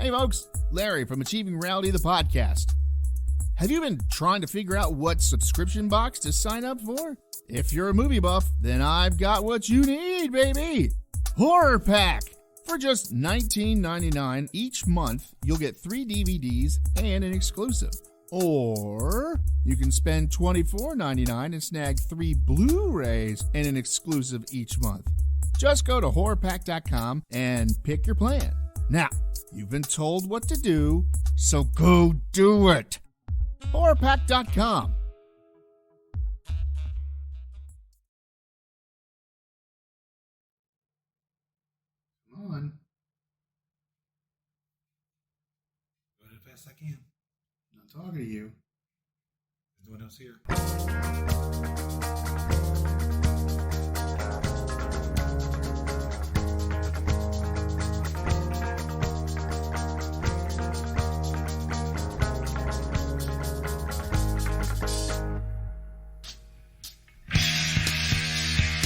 Hey folks, Larry from Achieving Reality, the podcast. Have you been trying to figure out what subscription box to sign up for? If you're a movie buff, then I've got what you need, baby! Horror Pack! For just $19.99 each month, you'll get 3 DVDs and an exclusive. Or you can spend $24.99 and snag 3 Blu-rays and an exclusive each month. Just go to horrorpack.com and pick your plan. Now, you've been told what to do, so go do it. horrorpack.com. Come on. Go as fast as I can. I'm not talking to you. There's no one else here.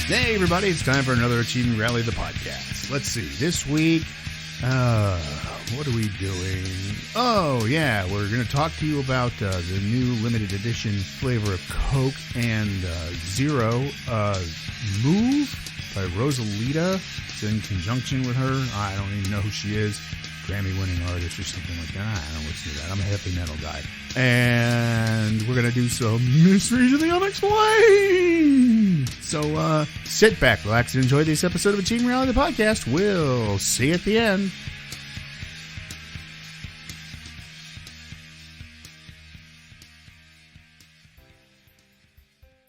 Hey everybody, it's time for another Achieving Reality, the podcast. Let's see, this week, what are we doing? Oh yeah, we're going to talk to you about the new limited edition flavor of Coke and Zero, Move by Rosalita. It's in conjunction with her. I don't even know who she is. Grammy-winning artist or something like that. I don't listen to that. I'm a heavy metal guy. And we're going to do some Mysteries of the Unexplained. So sit back, relax, and enjoy this episode of Achieving Reality, the podcast. We'll see you at the end.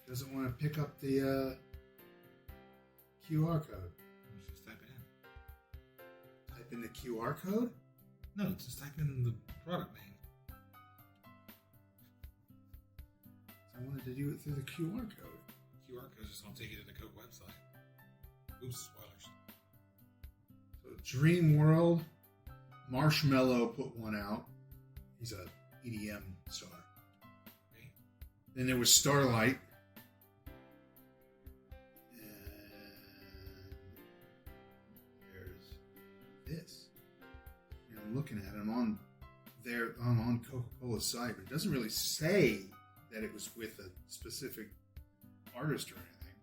Doesn't want to pick up the QR code. Just type it in. Type in the QR code? No, just type in the product name. I wanted to do it through the QR code. QR code is just going to take you to the Coke website. Oops, spoilers. So Dream World, Marshmello put one out. He's a EDM star. Okay. Then there was Starlight. This. And I'm looking at it. I'm on Coca-Cola's site, but it doesn't really say that it was with a specific artist or anything.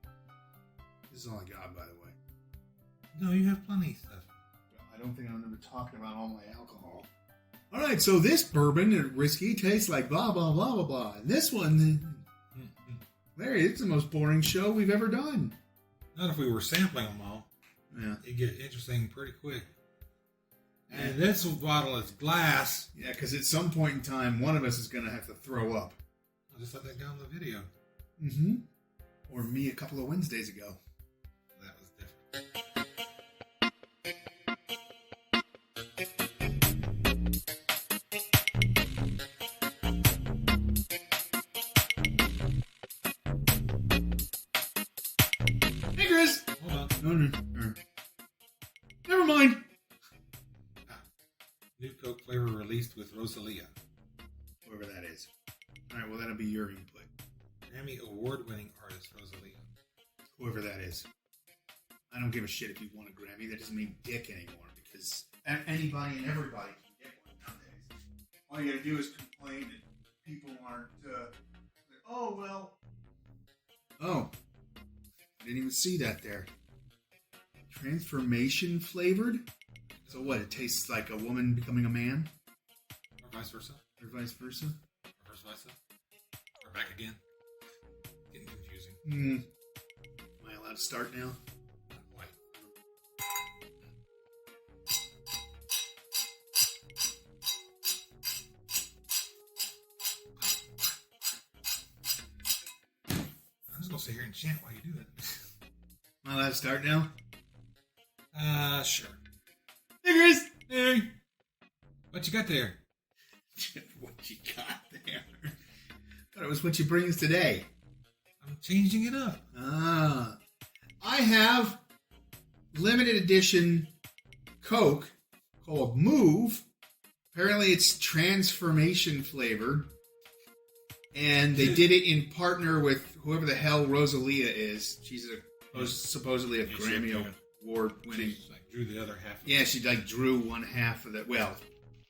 This is all I got, by the way. No, you have plenty of stuff. Well, I don't think I'm ever talking about all my alcohol. All right, so this bourbon and whiskey tastes like blah, blah, blah, blah, blah. And this one, Larry, it's the most boring show we've ever done. Not if we were sampling them all. Yeah. It'd get interesting pretty quick. And this bottle is glass. Yeah, because at some point in time, one of us is going to have to throw up. I'll just let that go in the video. Mm-hmm. Or me a couple of Wednesdays ago. That was different. Hey, Chris! Hold on. No. Never mind. New Coke flavor released with Rosalia. Whoever that is. Alright, well that'll be your input. Grammy award-winning artist Rosalia. Whoever that is. I don't give a shit if you won a Grammy. That doesn't mean dick anymore because anybody and everybody can get one nowadays. All you gotta do is complain that people aren't oh well. Oh. I didn't even see that there. Transformation flavored? So what, it tastes like a woman becoming a man? Or vice versa. Or vice versa? Or vice versa. Or back again. Getting confusing. Am I allowed to start now? Why? I'm just going to sit here and chant while you do it. Am I allowed to start now? Sure. Hey, Chris. Hey. What you got there? What you got there? I thought it was what you bring us today. I'm changing it up. I have limited edition Coke called Move. Apparently it's transformation flavored. And they did it in partner with whoever the hell Rosalia is. She's supposedly a Grammy award winning. Drew the other half. Yeah, she drew one half of that. Well,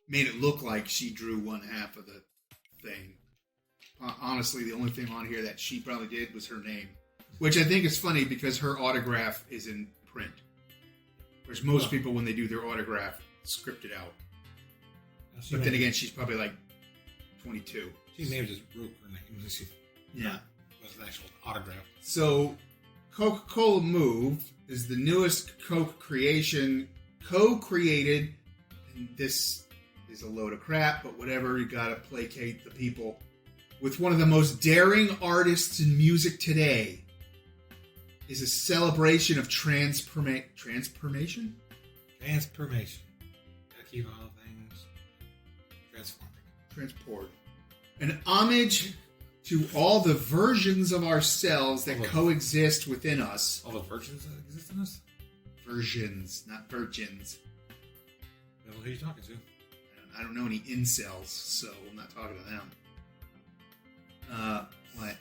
made it look like she drew one half of the thing. Honestly, the only thing on here that she probably did was her name, which I think is funny because her autograph is in print. Whereas most people, when they do their autograph, script it out. But then again, she's probably like 22. She may have just wrote her name. Yeah. It was an actual autograph. So, Coca-Cola Move is the newest Coke creation, co-created, and this is a load of crap, but whatever, you gotta placate the people, with one of the most daring artists in music today. Is a celebration of transformation? Transformation. Gotta keep all things transforming. Transport. An homage to all the versions of ourselves that coexist within us. All the virgins that exist in us? Versions, not virgins. Well, who are you talking to? I don't know any incels, so I'm not talking to them. What?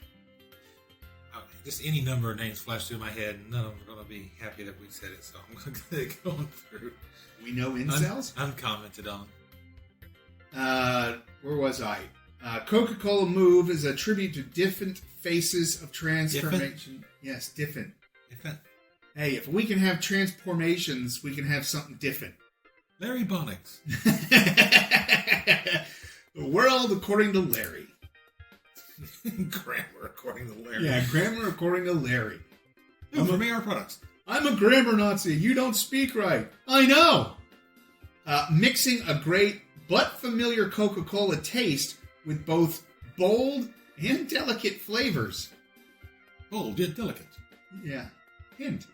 Just any number of names flash through my head, and none of them are going to be happy that we said it, so I'm going to go through. We know incels? Uncommented on. Where was I? Coca-Cola Move is a tribute to different faces of transformation. Different? Yes, different. Different. Hey, if we can have transformations, we can have something different. Larry Bonnix. The world according to Larry. Grammar according to Larry. Yeah, grammar according to Larry. For me, our products. I'm a grammar Nazi. You don't speak right. I know. Mixing a great but familiar Coca-Cola taste with both bold and delicate flavors. Bold yet delicate. Yeah. Hint.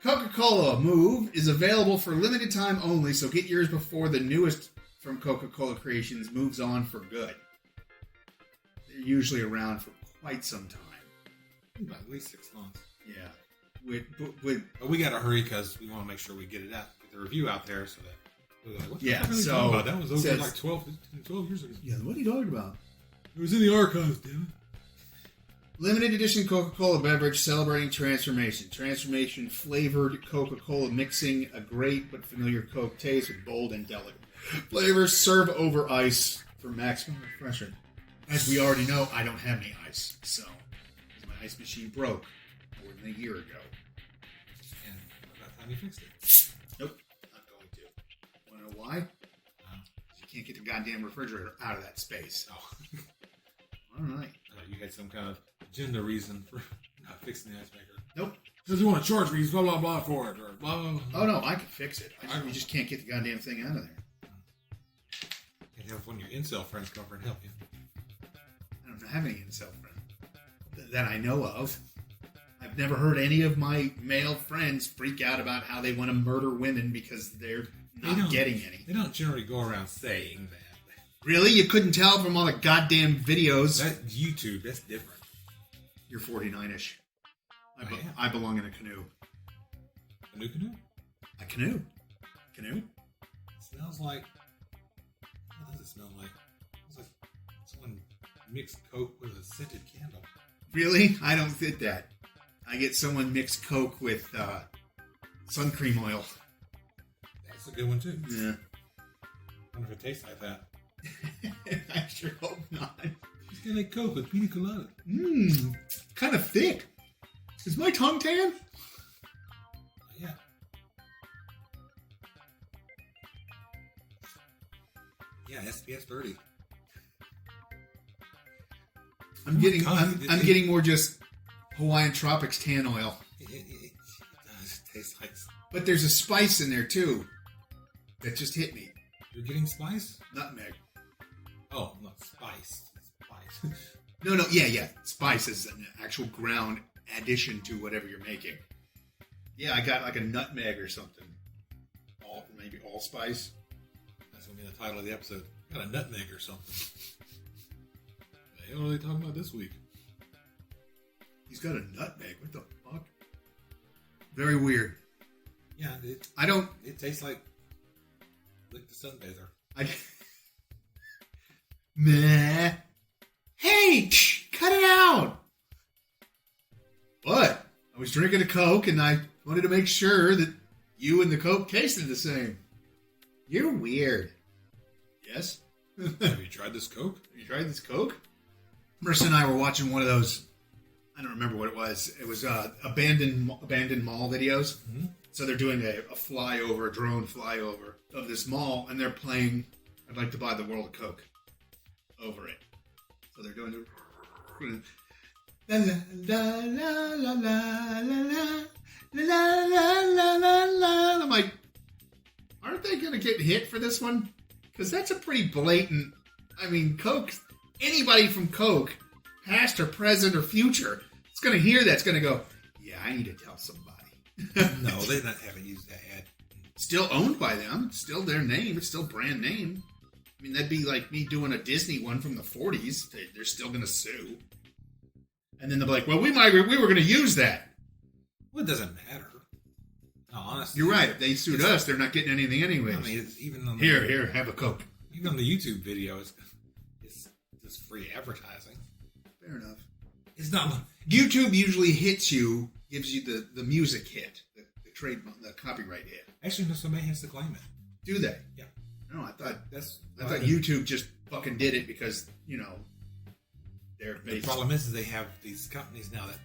Coca-Cola Move is available for limited time only, so get yours before the newest from Coca-Cola Creations moves on for good. They're usually around for quite some time. About at least 6 months. Yeah. But we got to hurry because we want to make sure we get it out, get the review out there so that we're like, what the Yeah, fuck are they so talking about? That was over says- like 12 years ago. Yeah, what are you talking about? It was in the archives, damn it. Limited edition Coca-Cola beverage celebrating transformation. Transformation flavored Coca-Cola mixing a great but familiar Coke taste with bold and delicate flavors. Serve over ice for maximum refreshment. As we already know, I don't have any ice, so my ice machine broke more than a year ago. And about time you fixed it. Nope, not going to. Want to know why? You can't get the goddamn refrigerator out of that space. Oh. All right. You had some kind of agenda reason for not fixing the ice maker. Nope. Because you want to charge me, blah, blah, blah for it, or blah, blah, blah. Oh, no, I can fix it. We just can't get the goddamn thing out of there. And have one of your incel friends come over and help you. I don't have any incel friends that I know of. I've never heard any of my male friends freak out about how they want to murder women because they're not getting any. They don't generally go around saying that. Really? You couldn't tell from all the goddamn videos? That's YouTube. That's different. You're 49-ish. I I belong in a canoe. A new canoe? A canoe? Canoe? It smells like... What does it smell like? It smells like someone mixed Coke with a scented candle. Really? I don't fit that. I get someone mixed Coke with sun cream oil. That's a good one, too. Yeah. I wonder if it tastes like that. I sure hope not. It's kind of like Coke with pina colada. Mmm. Kind of thick. Is my tongue tan? Yeah. Yeah, SPS 30. I'm getting more just Hawaiian Tropics tan oil. It does taste like... But there's a spice in there too. That just hit me. You're getting spice? Nutmeg. Oh, not spice. Spice. No, yeah. Spice is an actual ground addition to whatever you're making. Yeah, I got like a nutmeg or something. Maybe allspice. That's going to be the title of the episode. Got a nutmeg or something. Hey, what are they talking about this week? He's got a nutmeg. What the fuck? Very weird. Yeah, it tastes like the sunbather. Meh. Hey, cut it out. What? I was drinking a Coke and I wanted to make sure that you and the Coke tasted the same. You're weird. Yes. Have you tried this Coke? Have you tried this Coke? Marissa and I were watching one of those. I don't remember what it was. It was abandoned mall videos. Mm-hmm. So they're doing a drone flyover of this mall, and they're playing "I'd Like to Buy the World of Coke" over it. So they're doing la la la la la la la la la la. I'm like, aren't they going to get hit for this one? Because that's a pretty blatant. I mean, Coke. Anybody from Coke, past or present or future, is going to hear that. It's going to go, yeah, I need to tell somebody. No, they haven't used that ad. Still owned by them. It's still their name. It's still brand name. I mean, that'd be like me doing a Disney one from the 40s. They're still going to sue. And then they'll be like, well, we were going to use that. Well, it doesn't matter. No, honestly. You're right. If they sued us, they're not getting anything anyways. I mean, it's even on Here, have a Coke. Even on the YouTube video, it's just free advertising. Fair enough. It's not. YouTube usually hits you, gives you the music hit, the copyright hit. Actually, no, somebody has to claim it. Do they? Yeah. No, I thought I thought YouTube just fucking did it because, they're based. The problem is they have these companies now that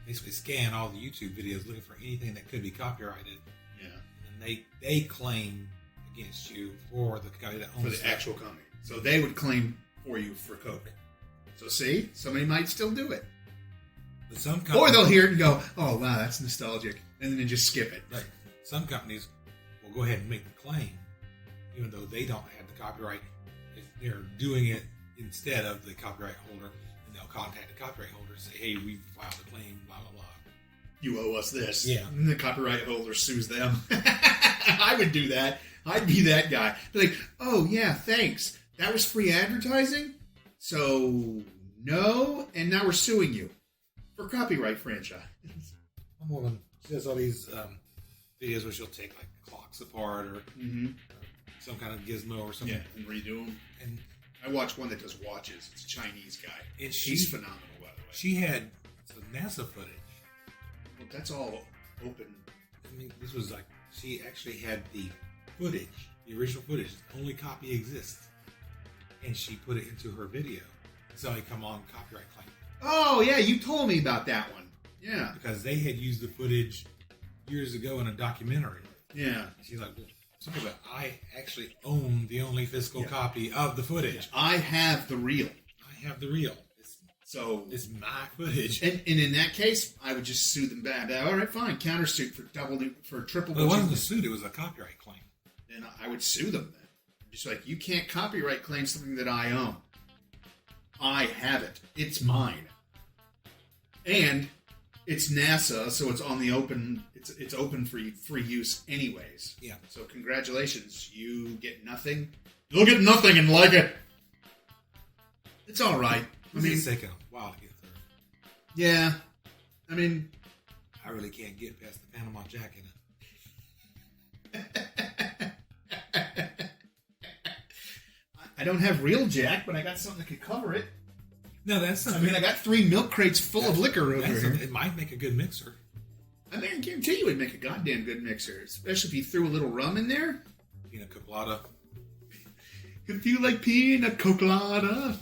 basically scan all the YouTube videos looking for anything that could be copyrighted. Yeah. And they claim against you for the guy that owns for the actual company. So they would claim for you for Coke. So see, somebody might still do it. But some Or they'll hear it and go, oh, wow, that's nostalgic. And then just skip it. Right. Some companies will go ahead and make the claim, even though they don't have the copyright. If they're doing it instead of the copyright holder, and they'll contact the copyright holder and say, hey, we filed a claim, blah, blah, blah. You owe us this. Yeah. And the copyright holder sues them. I would do that. I'd be that guy. Be like, oh, yeah, thanks. That was free advertising? So, no. And now we're suing you for copyright franchise. I'm woman. She does all these videos where she'll take like clocks apart or some kind of gizmo or something. Yeah, and redo them. And I watched one that does watches. It's a Chinese guy. And she's phenomenal, by the way. She had some NASA footage. Well, that's all open. I mean, this was like, she actually had the footage, the original footage. The only copy exists. And she put it into her video. So I come on copyright claim. Oh, yeah, you told me about that one. Yeah. Because they had used the footage years ago in a documentary. Yeah. She's like, well, something about I actually own the only physical copy of the footage. Yeah. I have the reel. I have the reel. It's my footage. And in that case, I would just sue them back. All right, fine. Countersuit for triple. But it wasn't a suit. It was a copyright claim. Then I would sue them then. Just like, you can't copyright claim something that I own. I have it. It's mine. And it's NASA, so it's on the open. It's open for free use anyways. Yeah. So congratulations. You get nothing. You'll get nothing and like it. It's all right. I mean, it's taking a while to get through. Yeah. I mean, I really can't get past the Panama Jack in it. I don't have real Jack, but I got something that could cover it. No, that's something. I mean, I got 3 milk crates full of liquor over here. It might make a good mixer. I mean, I guarantee you it'd make a goddamn good mixer, especially if you threw a little rum in there. Pina colada. If you like pina colada,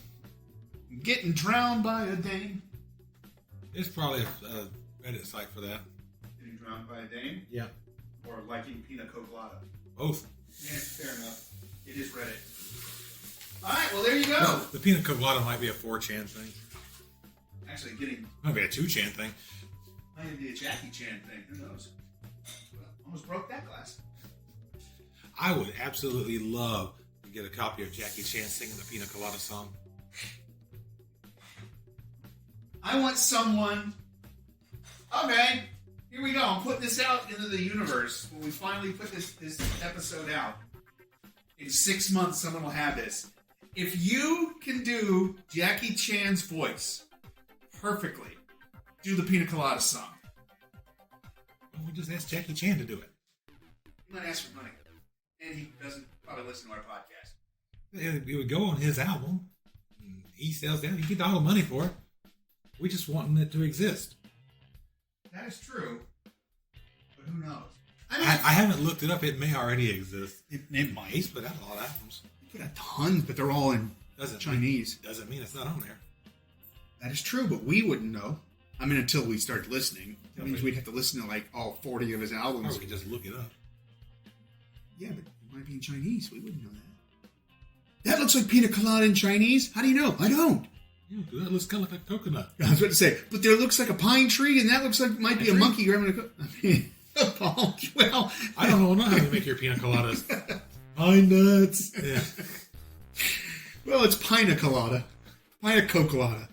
getting drowned by a dame. There's probably a Reddit site for that. Getting drowned by a dame? Yeah. Or liking pina colada? Both. Yeah, fair enough. It is Reddit. All right, well, there you go. No, the pina colada might be a 4chan thing. Actually, getting... Might be a 2chan thing. Might be a Jackie Chan thing. Who knows? Well, almost broke that glass. I would absolutely love to get a copy of Jackie Chan singing the Pina Colada song. I want someone... Okay, here we go. I'm putting this out into the universe. When we finally put this episode out, in 6 months, someone will have this. If you can do Jackie Chan's voice perfectly, do the Pina Colada song. Well, we'll just ask Jackie Chan to do it. He might ask for money. And he doesn't probably listen to our podcast. It would go on his album. He sells that. You get all the money for it. We just want it to exist. That is true. But who knows? I haven't looked it up. It may already exist. It might. He's put out a lot of albums. He We got tons, but they're all in Chinese. Doesn't mean it's not on there. That is true, but we wouldn't know. I mean, until we started listening. That means we'd have to listen to, like, all 40 of his albums. Or we could just look it up. Yeah, but it might be in Chinese. We wouldn't know that. That looks like pina colada in Chinese. How do you know? I don't. Yeah, that looks kind of like a coconut. I was about to say, but there looks like a pine tree, and that looks like might be a monkey grabbing a... I mean, well... I don't know how to make your pina coladas. Pine nuts. Yeah. Well, it's pina colada. Pina colada.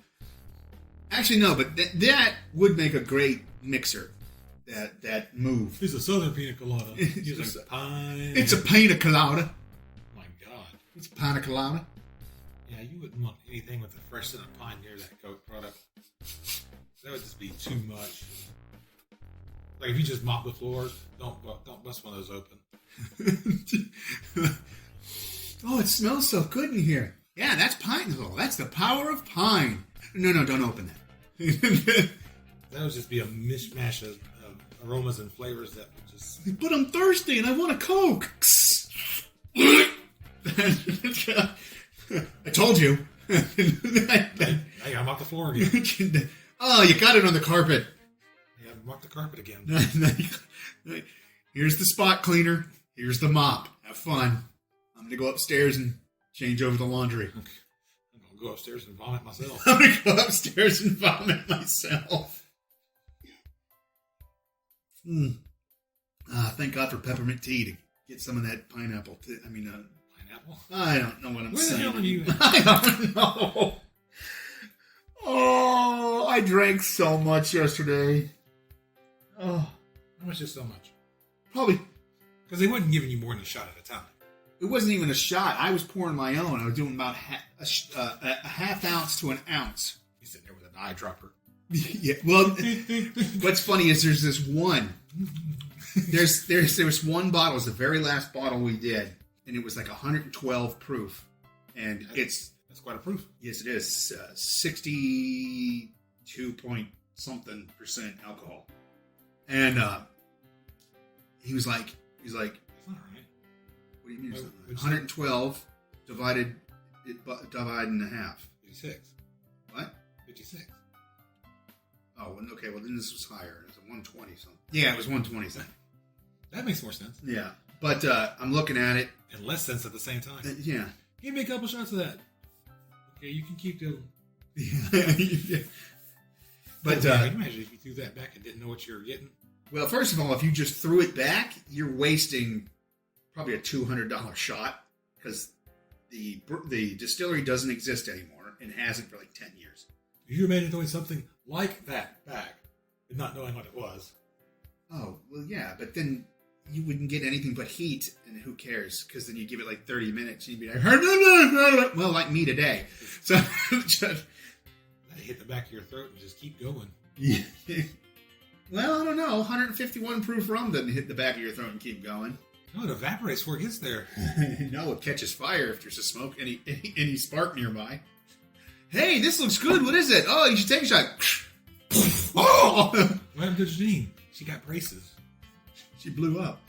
Actually, no, but that would make a great mixer. That move. It's a southern pina colada. It's like pine. It's a pina colada. My God. It's a pina colada. Yeah, you wouldn't want anything with the fresh scent of pine near that Coke product. That would just be too much. Like if you just mop the floors, don't bust one of those open. Oh, it smells so good in here. Yeah, that's pine. That's the power of pine. No, don't open that. That would just be a mishmash of aromas and flavors that would just... But I'm thirsty and I want a Coke. I told you. Hey, I'm off the floor again. Oh, you got it on the carpet. Yeah, I'm off the carpet again. Here's the spot cleaner. Here's the mop. Have fun. I'm going to go upstairs and change over the laundry. Okay. I'm going to go upstairs and vomit myself. I'm going to go upstairs and vomit myself. Thank God for peppermint tea to get some of that pineapple. Pineapple? I don't know what I'm saying. Where the hell are you? I don't know. Oh, I drank so much yesterday. Oh, How much is so much? probably. Because they wasn't giving you more than a shot at a time. It wasn't even a shot. I was pouring my own. I was doing about a half ounce to an ounce. You sitting there with an eyedropper. Yeah. Well, what's funny is there's this one. There was one bottle. It was the very last bottle we did, and it was like 112 proof, and that's quite a proof. Yes, it is 62 point something % alcohol, and he was like, That's not right. what do you mean? 112 divided in half. 56. What? 56. Oh, okay. Well, then this was higher. It was 120 something. Yeah, it was 120 something. That makes more sense. Yeah, but I'm looking at it. And less sense at the same time. Yeah. Give me a couple shots of that. Okay, you can keep doing. Yeah. But imagine if you threw that back and didn't know what you were getting. Well, first of all, if you just threw it back, you're wasting probably a $200 shot because the distillery doesn't exist anymore and hasn't for like 10 years. You imagine doing something like that back and not knowing what it was. Oh, well, yeah, but then you wouldn't get anything but heat, and who cares? Because then you give it like 30 minutes, and you'd be like, well, like me today. So, just, Let it hit the back of your throat and just keep going. yeah. Well, I don't know. 151 proof rum doesn't hit the back of your throat and keep going. No, it evaporates before it gets there. No, it catches fire if there's a smoke, any spark nearby. Hey, this looks good. What is it? Oh, you should take a shot. Oh! What happened to Janine? She got braces. She blew up.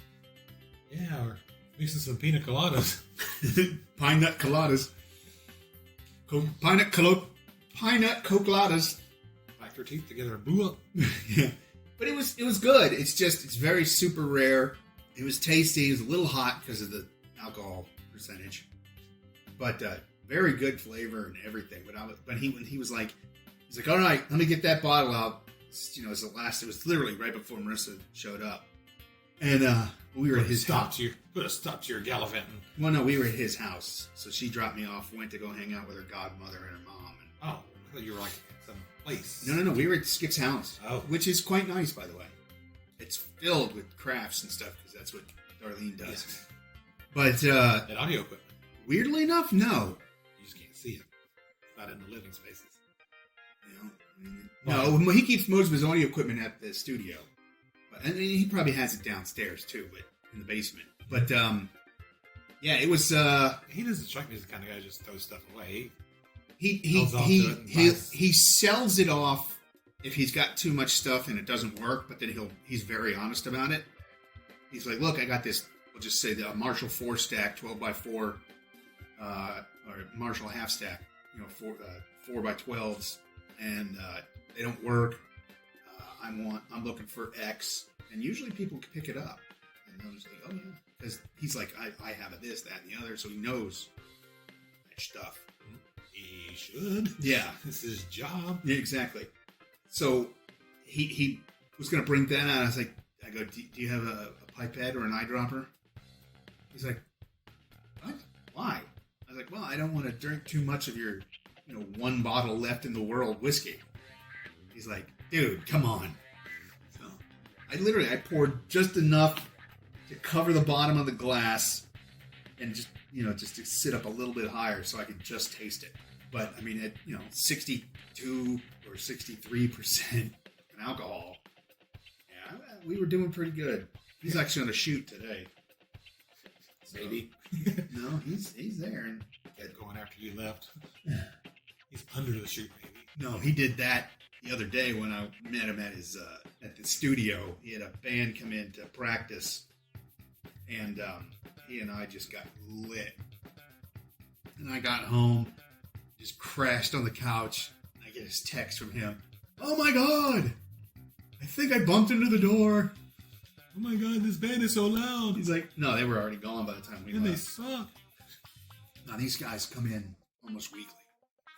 Yeah, or mixing some pina coladas. Pine nut coladas. Pine nut coladas. Backed her teeth together and blew up. Yeah. But it was good. It's very super rare. It was tasty. It was a little hot because of the alcohol percentage. But very good flavor and everything. But he was like, all right, let me get that bottle out. It was literally right before Marissa showed up. And we were at his house. Put a stop to your gallivanting. Well, no, we were at his house. So she dropped me off, went to go hang out with her godmother and her mom. Oh, I thought you were like at some place. No. We were at Skip's house. Oh. Which is quite nice, by the way. It's filled with crafts and stuff because that's what Darlene does. Yes. But And audio equipment. weirdly enough, no. You just can't see it. It's not in the living spaces. No, he keeps most of his audio equipment at the studio. And he probably has it downstairs too, but in the basement. But yeah, it was. He doesn't strike me as the kind of guy who just throws stuff away. He sells it off if he's got too much stuff and it doesn't work. But then he's very honest about it. He's like, look, I got this. We'll just say the Marshall 4-stack 12x4 or Marshall half stack, four by 12s, and they don't work. I'm looking for X, and usually people pick it up, and they'll just like, oh yeah, because he's like, I have a this, that, and the other, so he knows that stuff. He should. Yeah, this is his job. Yeah, exactly. So he was going to bring that out. I go, do you have a pipette or an eyedropper? He's like, what? Why? I was like, well, I don't want to drink too much of your, one bottle left in the world whiskey. He's like, dude, come on. So I poured just enough to cover the bottom of the glass and just to sit up a little bit higher so I could just taste it. But I mean, at 62 or 63% in alcohol, yeah, we were doing pretty good. He's actually on a shoot today. Maybe. No, he's there. And going after you left. He's under the shoot, maybe. No, he did that the other day when I met him at his at the studio. He had a band come in to practice, and he and I just got lit. And I got home, just crashed on the couch. And I get his text from him. Oh my God! I think I bumped into the door. Oh my God, this band is so loud. He's like, no, they were already gone by the time we left. And they suck. Now these guys come in almost weekly.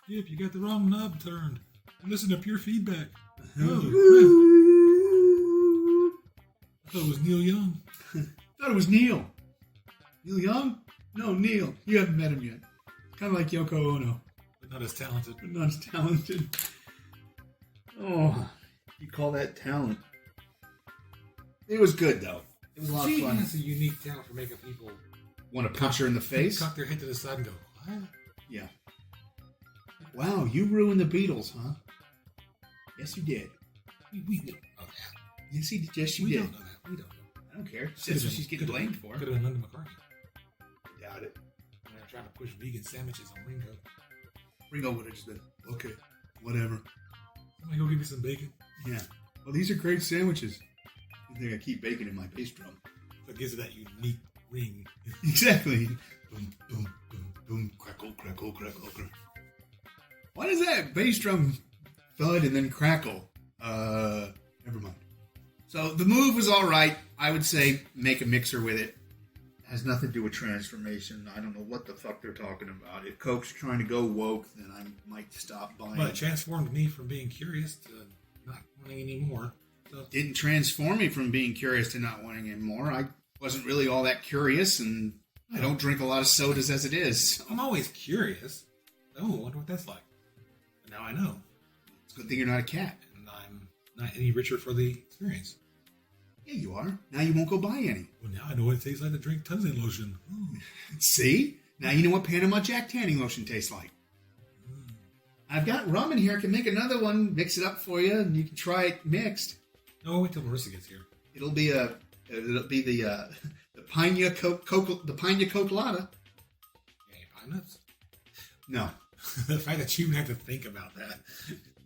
Yeah, if you got the wrong knob turned, listen to pure feedback. Oh, I thought it was Neil Young. Thought it was Neil. Neil Young? No, Neil. You haven't met him yet. Kind of like Yoko Ono. But not as talented. Oh, you call that talent? It was good, though. It was a lot of fun. Has a unique talent for making people want to punch her in the face? Cock their head to the side and go, what? Yeah. Wow, you ruined the Beatles, huh? Yes, you did. We don't know that. Yes, you did. We don't know that. We don't know. I don't care. That's what she's getting blamed for. Could have been Linda McCartney. Doubt it. When they're trying to push vegan sandwiches on Ringo. Ringo would have just been, okay, whatever. Somebody go give me some bacon. Yeah. Well, these are great sandwiches. I think I keep bacon in my bass drum. That gives it that unique ring. Exactly. Boom, boom, boom, boom, crackle, crackle, crackle, crackle. Why does that bass drum thud and then crackle? Never mind. So the move was all right. I would say make a mixer with it. Has nothing to do with transformation. I don't know what the fuck they're talking about. If Coke's trying to go woke, then I might stop buying. Well, it transformed me from being curious to not wanting any more. So. Didn't transform me from being curious to not wanting any more. I wasn't really all that curious, and I don't drink a lot of sodas as it is. So. I'm always curious. Oh, I wonder what that's like. But now I know. It's a good thing you're not a cat. And I'm not any richer for the experience. Yeah, you are. Now you won't go buy any. Well, now I know what it tastes like to drink tanning lotion. Ooh. See? Now you know what Panama Jack tanning lotion tastes like. I've got rum in here. I can make another one, mix it up for you, and you can try it mixed. No, wait till Marissa gets here. It'll be the Pina Colada. Any pine nuts? No. The fact that you even have to think about that.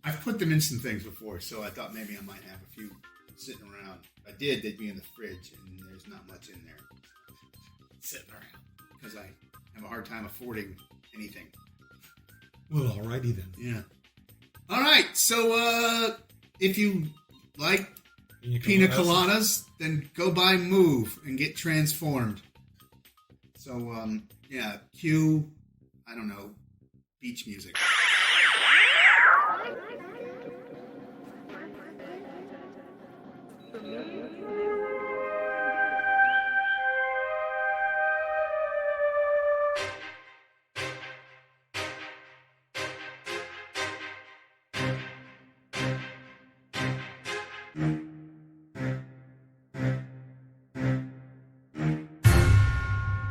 I've put them in some things before, so I thought maybe I might have a few sitting around. If I did, they'd be in the fridge, and there's not much in there. Sitting around. Because I have a hard time affording anything. Well, alrighty then. Yeah. Alright, so if you like pina coladas, then go buy Move and get transformed. So, yeah, cue, I don't know, beach music.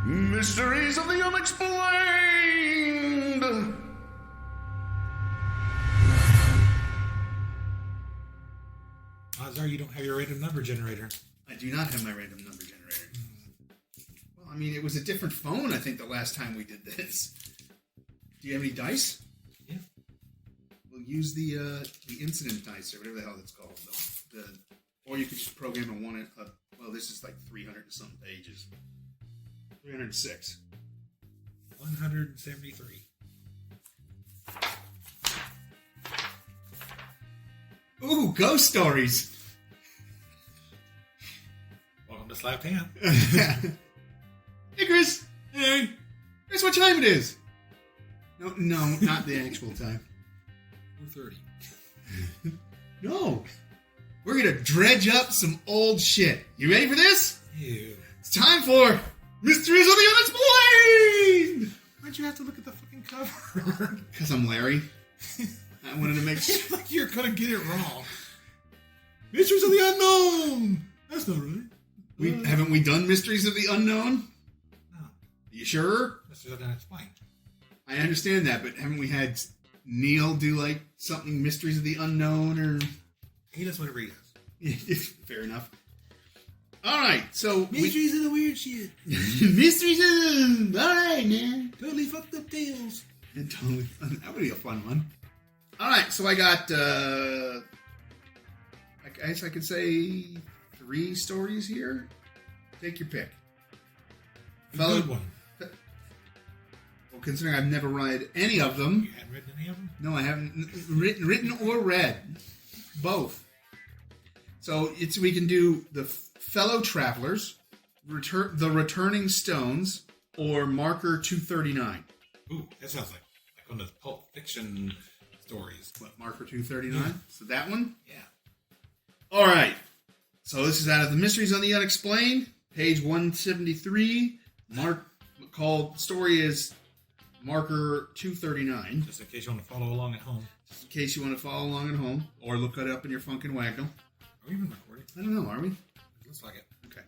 Mysteries of the Unexplained. Odds are you don't have your random number generator. I do not have my random number generator. Well, I mean, it was a different phone, I think, the last time we did this. Do you have any dice? Yeah. We'll use the incident dice, or whatever the hell it's called. Or you could just program a one. Well, this is like 300 and some pages. 306. 173. Ooh, ghost stories. Welcome to Slap Town. Hey, Chris. Hey. Guess what time it is? No, not the actual time. 4:30. No. We're going to dredge up some old shit. You ready for this? Ew. It's time for Mysteries of the Unexplained! Why'd you have to look at the fucking cover? Because I'm Larry. I wanted to make sure. It's like you're going to get it wrong. Mysteries of the Unknown! That's not right. Haven't we done Mysteries of the Unknown? No. You sure? Mysteries of the Unexplained. I understand that, but haven't we had Neil do like something Mysteries of the Unknown or... He does whatever he does. Fair enough. Alright, so... Mysteries of the weird shit. Mysteries of... Alright, man. Totally fucked up tales. Totally fun. That would be a fun one. Alright, so I got... I guess I could say 3 stories here. Take your pick. Good one. Well, considering I've never read any of them... You hadn't written any of them? No, I haven't written or read. Both. So we can do the Fellow Travelers, the Returning Stones, or Marker 239. Ooh, that sounds like one of those Pulp Fiction stories. What, Marker 239? So that one? Yeah. All right. So this is out of the Mysteries on the Unexplained, page 173. Story is Marker 239. Just in case you want to follow along at home. Just in case you want to follow along at home, or look it up in your Funkin' Wagnall. Are we even recording? I don't know, are we? It looks like it. Okay.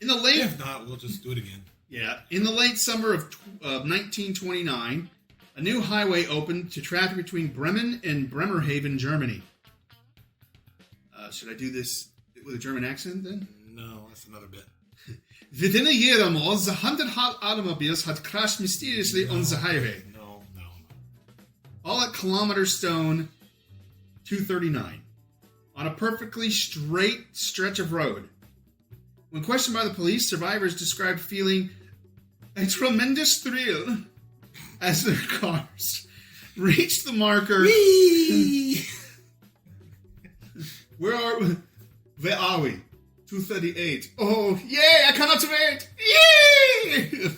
In the late... If not, we'll just do it again. Yeah. In the late summer of 1929, a new highway opened to traffic between Bremen and Bremerhaven, Germany. Should I do this with a German accent then? No, that's another bit. Within a year or more, the 100 hot automobiles had crashed mysteriously on the highway. No. All at kilometer stone 239. On a perfectly straight stretch of road. When questioned by the police, survivors described feeling a tremendous thrill as their cars reached the marker. Whee! Where are we? 238. Oh, yay! I cannot wait! Yay!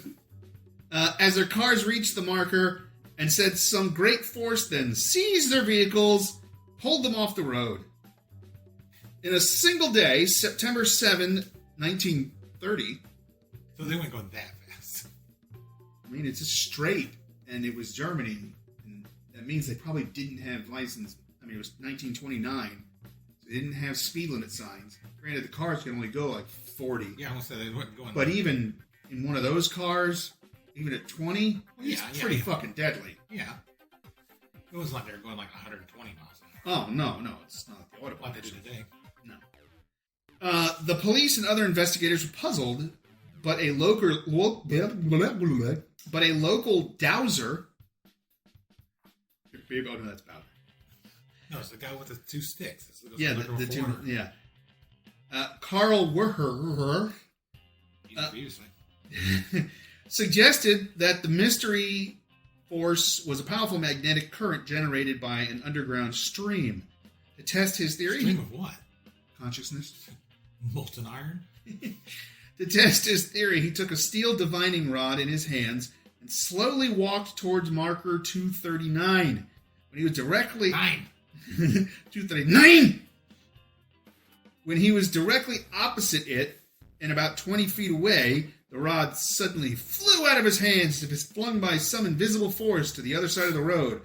As their cars reached the marker and said some great force then seized their vehicles, pulled them off the road. In a single day, September 7, 1930. So they weren't going that fast. I mean, it's just straight, and it was Germany. And that means they probably didn't have license. I mean, it was 1929. So they didn't have speed limit signs. Granted, the cars can only go like 40. Yeah, I almost said they weren't going. But even in one of those cars, even at 20, it's pretty fucking deadly. Yeah. It wasn't like they were going like 120 miles an hour. Oh, no. It's not the autobahn. Like they do today. No. The police and other investigators were puzzled, but a local dowser. Oh, no, that's Bowser. No, it's the guy with the 2 sticks. Yeah, the 2. Yeah. Carl Werher suggested that the mystery force was a powerful magnetic current generated by an underground stream. To test his theory... Stream of what? Consciousness. Molten iron? To test his theory, he took a steel divining rod in his hands and slowly walked towards marker 239. When he was directly... 239! When he was directly opposite it, and about 20 feet away, the rod suddenly flew out of his hands as if it's flung by some invisible force to the other side of the road,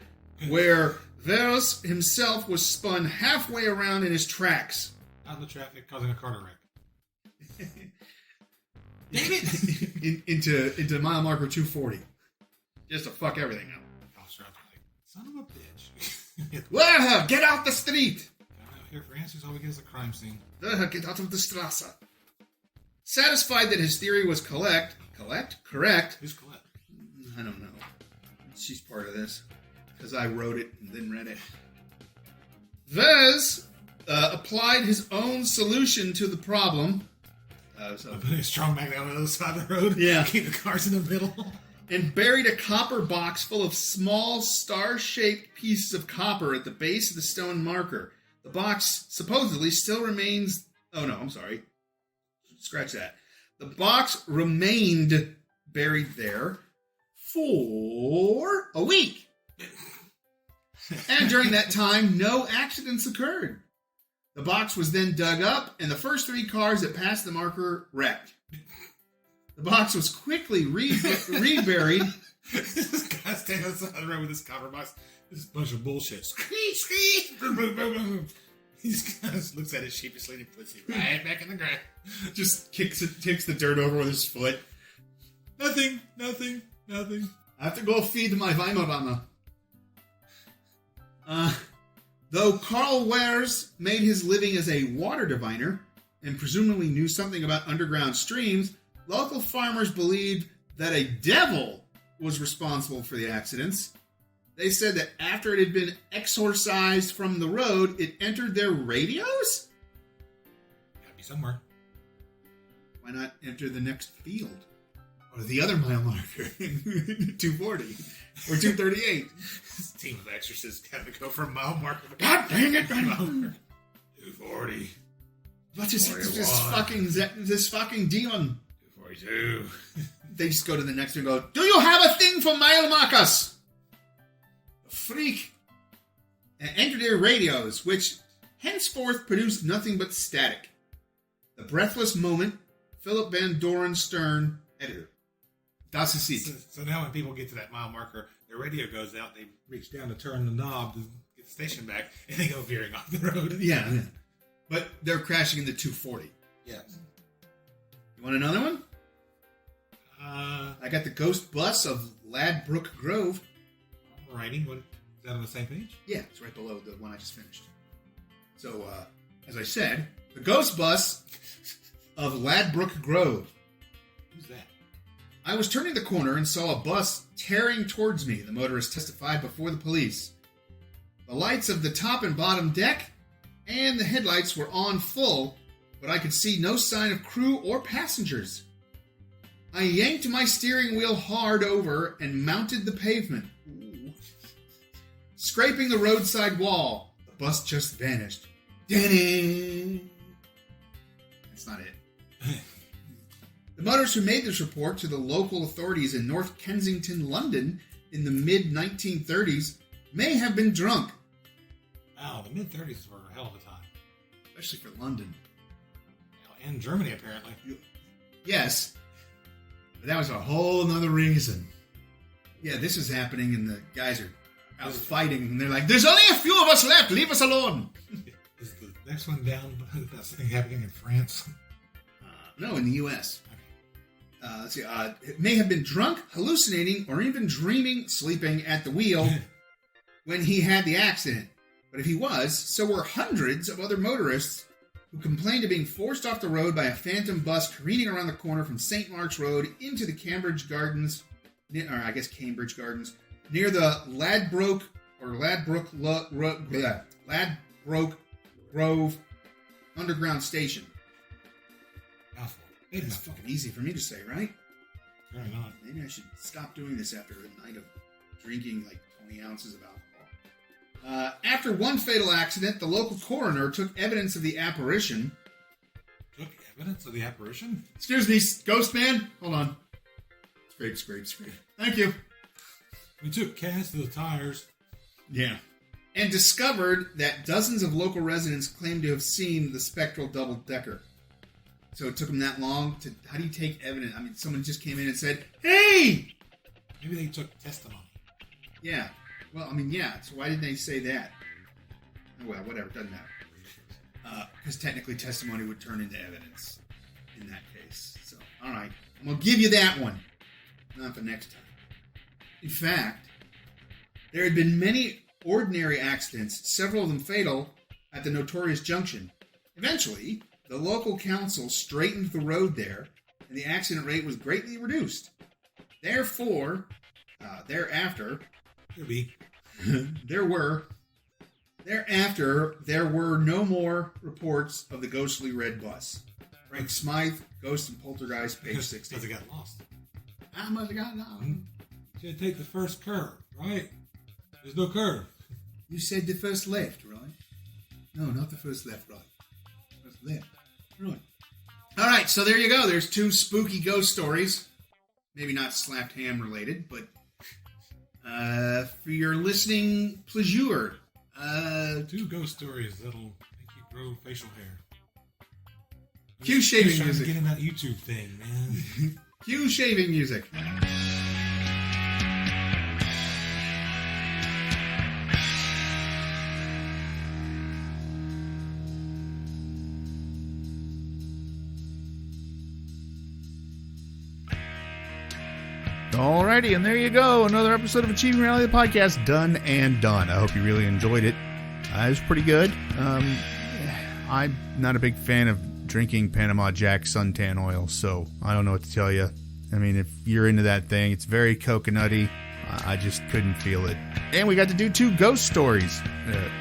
where Veros himself was spun halfway around in his tracks. Out in the traffic, causing a car wreck. Damn it! into mile marker 240. Just to fuck everything up. Officer out there like, son of a bitch. Well, get out the street! I'm out here for answers, all we get is a crime scene. Get out of the Strasse. Satisfied that his theory was correct? Who's Colette? I don't know. She's part of this. Because I wrote it and then read it. Vez applied his own solution to the problem. Putting a strong magnet on the other side of the road? Yeah. Keep the cars in the middle? and buried a copper box full of small star-shaped pieces of copper at the base of the stone marker. The box supposedly still remains... Oh, no, I'm sorry. Scratch that. The box remained buried there for a week. And during that time, no accidents occurred. The box was then dug up, and the first 3 cars that passed the marker wrecked. The box was quickly reburied. This guy standing on the side of the road with this copper box. This is a bunch of bullshit. He just looks at it sheepishly and puts it right back in the ground. Just kicks the dirt over with his foot. Nothing. I have to go feed my Weimaraner. Though Carl Wares made his living as a water diviner and presumably knew something about underground streams, local farmers believed that a devil was responsible for the accidents. They said that after it had been exorcised from the road, it entered their radios? Gotta be somewhere. Why not enter the next field? Or the other mile marker, 240 or 238. This team of exorcists gotta go for a mile marker. God dang it, man! 240. What is this fucking demon? 242. They just go to the next one and go, do you have a thing for mile markers? The freak. And entered their radios, which henceforth produced nothing but static. The breathless moment, Philip Van Doren Stern, editor. Das ist it. So now when people get to that mile marker, their radio goes out, they reach down to turn the knob to get the station back, and they go veering off the road. Yeah. But they're crashing into 240. Yes. You want another one? I got the ghost bus of Ladbroke Grove. Alrighty. Is that on the same page? Yeah, it's right below the one I just finished. So, as I said, the ghost bus of Ladbroke Grove. Who's that? I was turning the corner and saw a bus tearing towards me, the motorist testified before the police. The lights of the top and bottom deck and the headlights were on full, but I could see no sign of crew or passengers. I yanked my steering wheel hard over and mounted the pavement. Ooh. Scraping the roadside wall, the bus just vanished. Danny! That's not it. The motorists who made this report to the local authorities in North Kensington, London, in the mid-1930s, may have been drunk. Wow, the mid-30s were a hell of a time. Especially for London. And Germany, apparently. Yes. But that was a whole nother reason. Yeah, this is happening and the guys are out fighting and they're like, there's only a few of us left, leave us alone. Is the next one down about something happening in France? No, in the U.S. Let's see. It may have been drunk, hallucinating, or even dreaming, sleeping at the wheel when he had the accident. But if he was, so were hundreds of other motorists who complained of being forced off the road by a phantom bus careening around the corner from St. Mark's Road into the Cambridge Gardens, Cambridge Gardens, near the Ladbroke Grove Underground Station. It's fucking easy for me to say, right? Really not. Maybe I should stop doing this after a night of drinking like 20 ounces of alcohol. After one fatal accident, the local coroner took evidence of the apparition. Took evidence of the apparition? Excuse me, ghost man. Hold on. Scrape. Thank you. We took cast of the tires. Yeah. And discovered that dozens of local residents claimed to have seen the spectral double-decker. So it took them that long to... How do you take evidence? I mean, someone just came in and said, hey! Maybe they took testimony. Yeah. Well, I mean, yeah. So why didn't they say that? Well, whatever. Doesn't matter. Because technically testimony would turn into evidence in that case. So, all right. I'm going to give you that one. Not the next time. In fact, there had been many ordinary accidents, several of them fatal, at the notorious junction. Eventually, the local council straightened the road there, and the accident rate was greatly reduced. Thereafter, there were no more reports of the ghostly red bus. Frank Smythe, Ghost and Poltergeist, page 60. Because it got lost. I must have gotten lost. You should take the first curve, right? There's no curve. You said the first left, right? No, not the first left, right. First left, right. All right, so there you go. There's 2 spooky ghost stories. Maybe not slapped ham related, but for your listening pleasure. 2 ghost stories that'll make you grow facial hair. Cue shaving Trying to music. get in that YouTube thing, man. Cue shaving music. Alrighty, and there you go. Another episode of Achieving Reality, the podcast, done and done. I hope you really enjoyed it. It was pretty good. I'm not a big fan of drinking Panama Jack suntan oil, so I don't know what to tell you. I mean, if you're into that thing, it's very coconutty. I just couldn't feel it. And we got to do 2 ghost stories,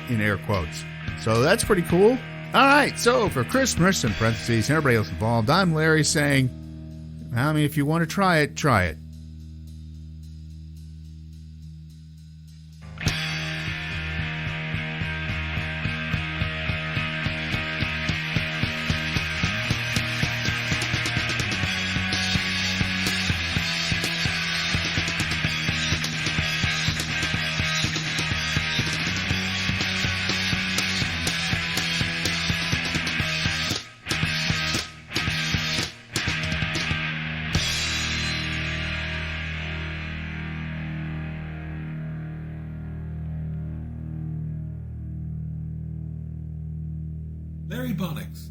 in air quotes. So that's pretty cool. Alright, so for Christmas, in parentheses, and everybody else involved, I'm Larry saying, I mean, if you want to try it, try it. Larry Bonnix.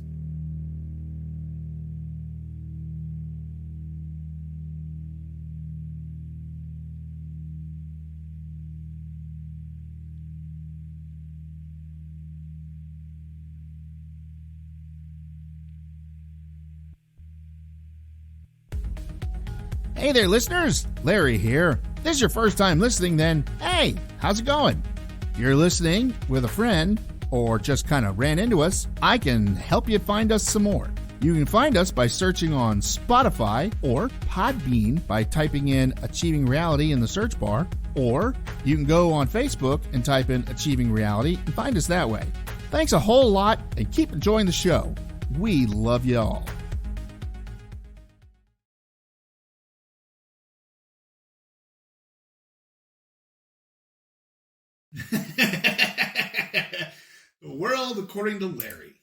Hey there, listeners. Larry here. If this is your first time listening, then hey, how's it going? If you're listening with a friend or just kind of ran into us, I can help you find us some more. You can find us by searching on Spotify or Podbean by typing in Achieving Reality in the search bar, or you can go on Facebook and type in Achieving Reality and find us that way. Thanks a whole lot and keep enjoying the show. We love you all. The world according to Larry.